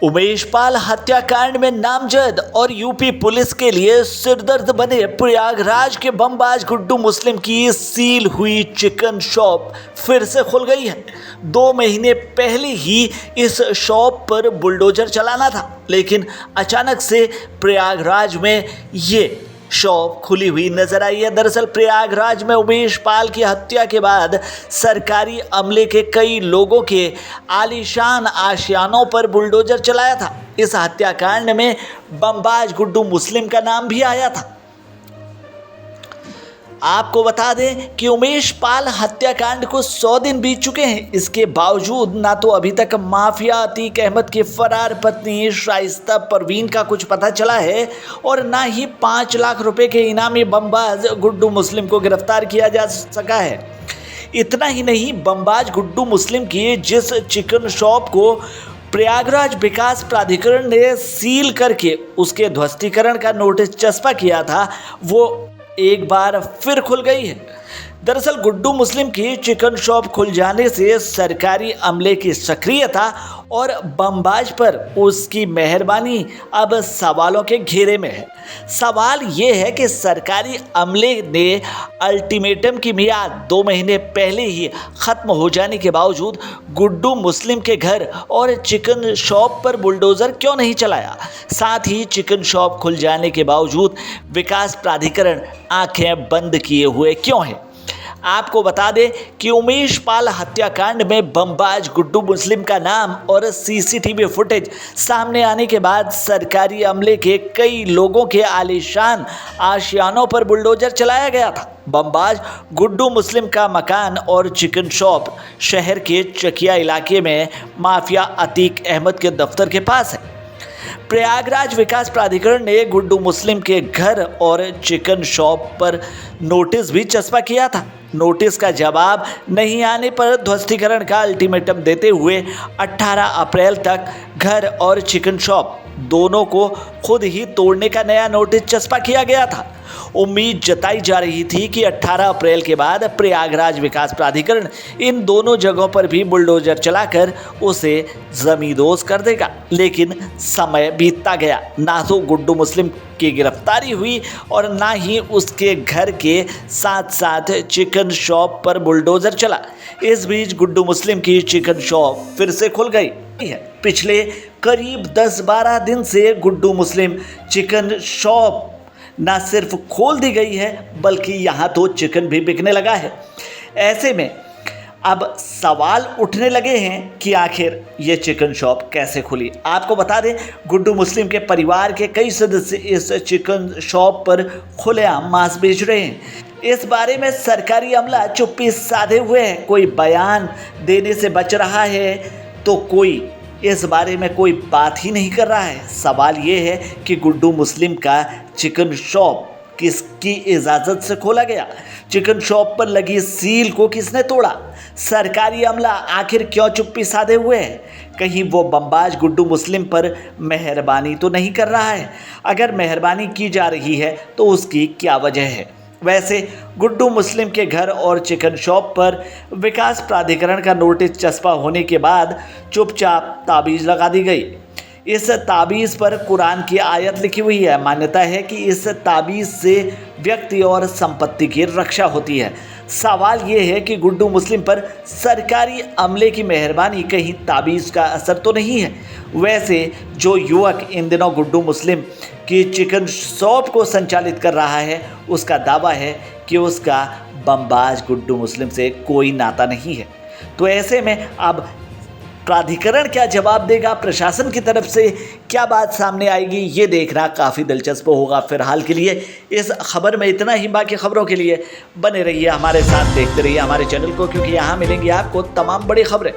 उमेश पाल हत्याकांड में नामजद और यूपी पुलिस के लिए सिरदर्द बने प्रयागराज के बमबाज गुड्डू मुस्लिम की सील हुई चिकन शॉप फिर से खुल गई है। 2 महीने पहले ही इस शॉप पर बुलडोजर चलाना था, लेकिन अचानक से प्रयागराज में ये शॉप खुली हुई नजर आई है। दरअसल प्रयागराज में उमेश पाल की हत्या के बाद सरकारी अमले के कई लोगों के आलीशान आशियानों पर बुलडोजर चलाया था। इस हत्याकांड में बमबाज गुड्डू मुस्लिम का नाम भी आया था। आपको बता दें कि उमेश पाल हत्याकांड को 100 दिन बीत चुके हैं। इसके बावजूद ना तो अभी तक माफिया अतीक अहमद की फरार पत्नी शाइस्ता परवीन का कुछ पता चला है और ना ही 5 लाख रुपए के इनामी बमबाज गुड्डू मुस्लिम को गिरफ्तार किया जा सका है। इतना ही नहीं, बमबाज गुड्डू मुस्लिम की जिस चिकन शॉप को प्रयागराज विकास प्राधिकरण ने सील करके उसके ध्वस्तीकरण का नोटिस चस्पा किया था, वो एक बार फिर खुल गई है। दरअसल गुड्डू मुस्लिम की चिकन शॉप खुल जाने से सरकारी अमले की सक्रियता और बमबाज पर उसकी मेहरबानी अब सवालों के घेरे में है। सवाल ये है कि सरकारी अमले ने अल्टीमेटम की मियाद 2 महीने पहले ही ख़त्म हो जाने के बावजूद गुड्डू मुस्लिम के घर और चिकन शॉप पर बुलडोज़र क्यों नहीं चलाया। साथ ही चिकन शॉप खुल जाने के बावजूद विकास प्राधिकरण आंखें बंद किए हुए क्यों है। आपको बता दें कि उमेश पाल हत्याकांड में बमबाज गुड्डू मुस्लिम का नाम और सीसीटीवी फुटेज सामने आने के बाद सरकारी अमले के कई लोगों के आलीशान आशियानों पर बुलडोजर चलाया गया था। बमबाज गुड्डू मुस्लिम का मकान और चिकन शॉप शहर के चकिया इलाके में माफिया अतीक अहमद के दफ्तर के पास है। प्रयागराज विकास प्राधिकरण ने गुड्डू मुस्लिम के घर और चिकन शॉप पर नोटिस भी चस्पा किया था। नोटिस का जवाब नहीं आने पर ध्वस्तीकरण का अल्टीमेटम देते हुए 18 अप्रैल तक घर और चिकन शॉप दोनों को खुद ही तोड़ने का नया नोटिस चस्पा किया गया था। उम्मीद जताई जा रही थी कि 18 अप्रैल के बाद प्रयागराज विकास प्राधिकरण इन दोनों जगहों पर भी बुलडोजर चलाकर उसे जमींदोज कर देगा, लेकिन समय बीतता गया। ना तो गुड्डू मुस्लिम की गिरफ्तारी हुई और ना ही उसके घर के साथ साथ चिकन शॉप पर बुलडोजर चला। इस बीच गुड्डू मुस्लिम की चिकन शॉप फिर से खुल गई है। पिछले करीब 10-12 दिन से गुड्डू मुस्लिम चिकन शॉप न सिर्फ खोल दी गई है, बल्कि यहाँ तो चिकन भी बिकने लगा है। ऐसे में अब सवाल उठने लगे हैं कि आखिर ये चिकन शॉप कैसे खुली। आपको बता दें, गुड्डू मुस्लिम के परिवार के कई सदस्य इस चिकन शॉप पर खुलेआम मांस बेच रहे हैं। इस बारे में सरकारी अमला चुप्पी साधे हुए है। कोई बयान देने से बच रहा है तो कोई इस बारे में कोई बात ही नहीं कर रहा है। सवाल ये है कि गुड्डू मुस्लिम का चिकन शॉप किसकी इजाज़त से खोला गया? चिकन शॉप पर लगी सील को किसने तोड़ा? सरकारी अमला आखिर क्यों चुप्पी साधे हुए है? कहीं वो बमबाज गुड्डू मुस्लिम पर मेहरबानी तो नहीं कर रहा है? अगर मेहरबानी की जा रही है तो उसकी क्या वजह है? वैसे गुड्डू मुस्लिम के घर और चिकन शॉप पर विकास प्राधिकरण का नोटिस चस्पा होने के बाद चुपचाप ताबीज़ लगा दी गई। इस ताबीज़ पर कुरान की आयत लिखी हुई है। मान्यता है कि इस ताबीज़ से व्यक्ति और संपत्ति की रक्षा होती है। सवाल ये है कि गुड्डू मुस्लिम पर सरकारी अमले की मेहरबानी कहीं ताबीज़ का असर तो नहीं है? वैसे जो युवक इन दिनों गुड्डू मुस्लिम की चिकन शॉप को संचालित कर रहा है, उसका दावा है कि उसका बमबाज गुड्डू मुस्लिम से कोई नाता नहीं है। तो ऐसे में अब प्राधिकरण क्या जवाब देगा, प्रशासन की तरफ से क्या बात सामने आएगी, ये देखना काफ़ी दिलचस्प होगा। फिलहाल के लिए इस खबर में इतना ही। बाकी खबरों के लिए बने रहिए हमारे साथ, देखते रहिए हमारे चैनल को, क्योंकि यहाँ मिलेंगी आपको तमाम बड़ी खबरें।